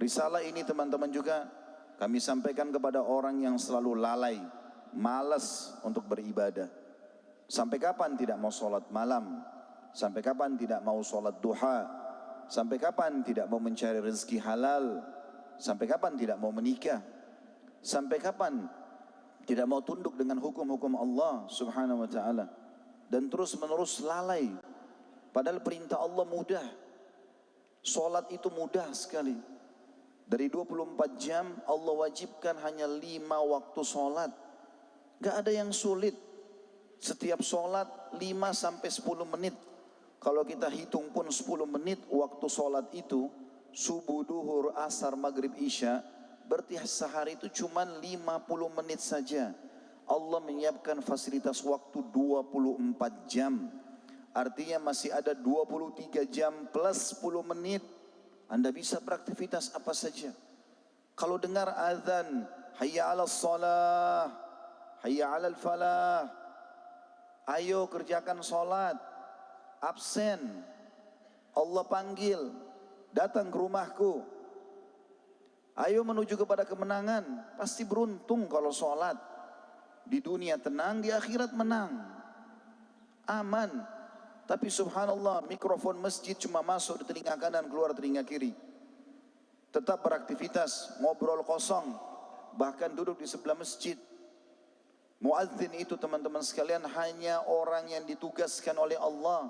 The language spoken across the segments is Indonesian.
Risalah ini teman-teman juga kami sampaikan kepada orang yang selalu lalai, malas untuk beribadah. Sampai kapan tidak mau sholat malam? Sampai kapan tidak mau sholat duha? Sampai kapan tidak mau mencari rezeki halal? Sampai kapan tidak mau menikah? Sampai kapan tidak mau tunduk dengan hukum-hukum Allah subhanahu wa ta'ala? Dan terus menerus lalai. Padahal perintah Allah mudah. Sholat itu mudah sekali. Dari 24 jam Allah wajibkan hanya 5 waktu sholat. Gak ada yang sulit. Setiap sholat 5 sampai 10 menit. Kalau kita hitung pun 10 menit waktu sholat itu, subuh, duhur, asar, maghrib, isya, berarti sehari itu cuma 50 menit saja. Allah menyiapkan fasilitas waktu 24 jam. Artinya masih ada 23 jam plus 10 menit. Anda bisa beraktivitas apa saja. Kalau dengar azan, hayya 'alas shalah, hayya 'alal falah, ayo kerjakan sholat, absen, Allah panggil, datang ke rumahku, ayo menuju kepada kemenangan. Pasti beruntung kalau sholat. Di dunia tenang, di akhirat menang, aman. Tapi subhanallah, mikrofon masjid cuma masuk di telinga kanan, keluar telinga kiri. Tetap beraktivitas, ngobrol kosong, bahkan duduk di sebelah masjid. Muadzin itu teman-teman sekalian hanya orang yang ditugaskan oleh Allah.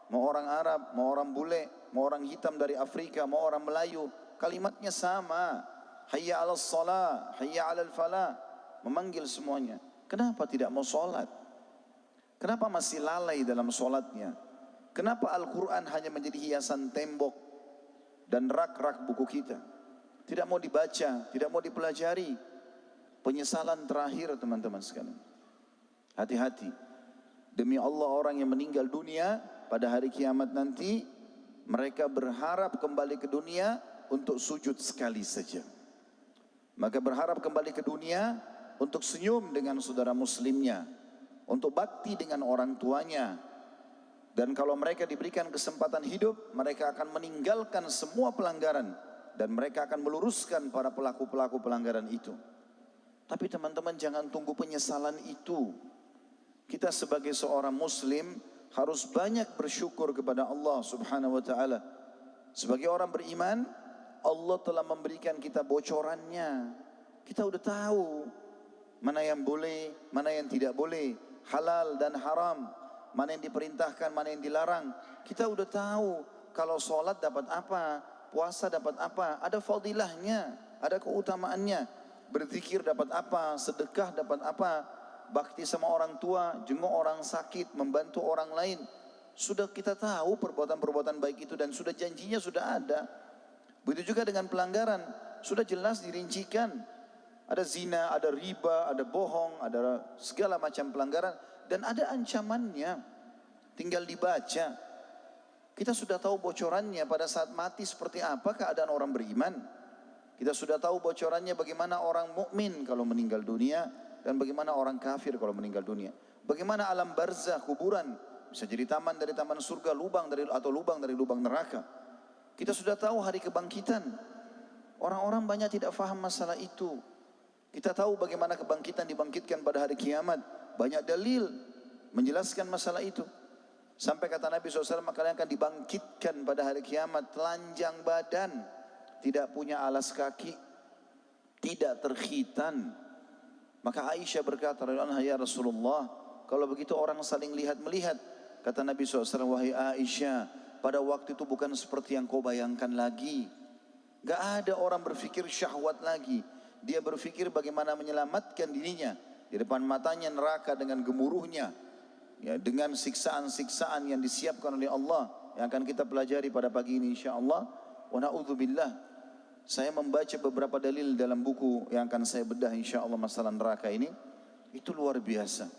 Mau orang Arab, mau orang bule, mau orang hitam dari Afrika, mau orang Melayu, kalimatnya sama. Hayya 'alas shalah, hayya 'alal falah. Memanggil semuanya. Kenapa tidak mau sholat? Kenapa masih lalai dalam sholatnya? Kenapa Al-Quran hanya menjadi hiasan tembok dan rak-rak buku kita? Tidak mau dibaca, tidak mau dipelajari. Penyesalan terakhir teman-teman sekalian. Hati-hati. Demi Allah, orang yang meninggal dunia pada hari kiamat nanti, mereka berharap kembali ke dunia untuk sujud sekali saja. Maka berharap kembali ke dunia untuk senyum dengan saudara muslimnya, untuk bakti dengan orang tuanya. Dan kalau mereka diberikan kesempatan hidup, mereka akan meninggalkan semua pelanggaran dan mereka akan meluruskan para pelaku-pelaku pelanggaran itu. Tapi teman-teman, jangan tunggu penyesalan itu. Kita sebagai seorang muslim harus banyak bersyukur kepada Allah subhanahu wa ta'ala. Sebagai orang beriman, Allah telah memberikan kita bocorannya. Kita udah tahu mana yang boleh, mana yang tidak boleh, halal dan haram, mana yang diperintahkan, mana yang dilarang. Kita udah tahu kalau sholat dapat apa, puasa dapat apa, ada fadilahnya, ada keutamaannya. Berzikir dapat apa, sedekah dapat apa, bakti sama orang tua, jenguk orang sakit, membantu orang lain. Sudah kita tahu perbuatan-perbuatan baik itu dan sudah janjinya sudah ada. Begitu juga dengan pelanggaran, sudah jelas dirincikan. Ada zina, ada riba, ada bohong, ada segala macam pelanggaran. Dan ada ancamannya. Tinggal dibaca. Kita sudah tahu bocorannya pada saat mati seperti apa keadaan orang beriman. Kita sudah tahu bocorannya bagaimana orang mukmin kalau meninggal dunia. Dan bagaimana orang kafir kalau meninggal dunia. Bagaimana alam barzah, kuburan. Bisa jadi taman dari taman surga, lubang dari lubang neraka. Kita sudah tahu hari kebangkitan. Orang-orang banyak tidak faham masalah itu. Kita tahu bagaimana kebangkitan dibangkitkan pada hari kiamat. Banyak dalil menjelaskan masalah itu. Sampai kata Nabi SAW, kalian akan dibangkitkan pada hari kiamat telanjang badan, tidak punya alas kaki, tidak terkhitan. Maka Aisyah berkata, ya Rasulullah, kalau begitu orang saling lihat-melihat. Kata Nabi SAW, wahai Aisyah, pada waktu itu bukan seperti yang kau bayangkan lagi. Gak ada orang berpikir syahwat lagi. Dia berpikir bagaimana menyelamatkan dirinya. Di depan matanya neraka dengan gemuruhnya, ya, dengan siksaan-siksaan yang disiapkan oleh Allah, yang akan kita pelajari pada pagi ini insyaAllah. Wa na'udzubillah. Saya membaca beberapa dalil dalam buku yang akan saya bedah insyaAllah masalah neraka ini. Itu luar biasa.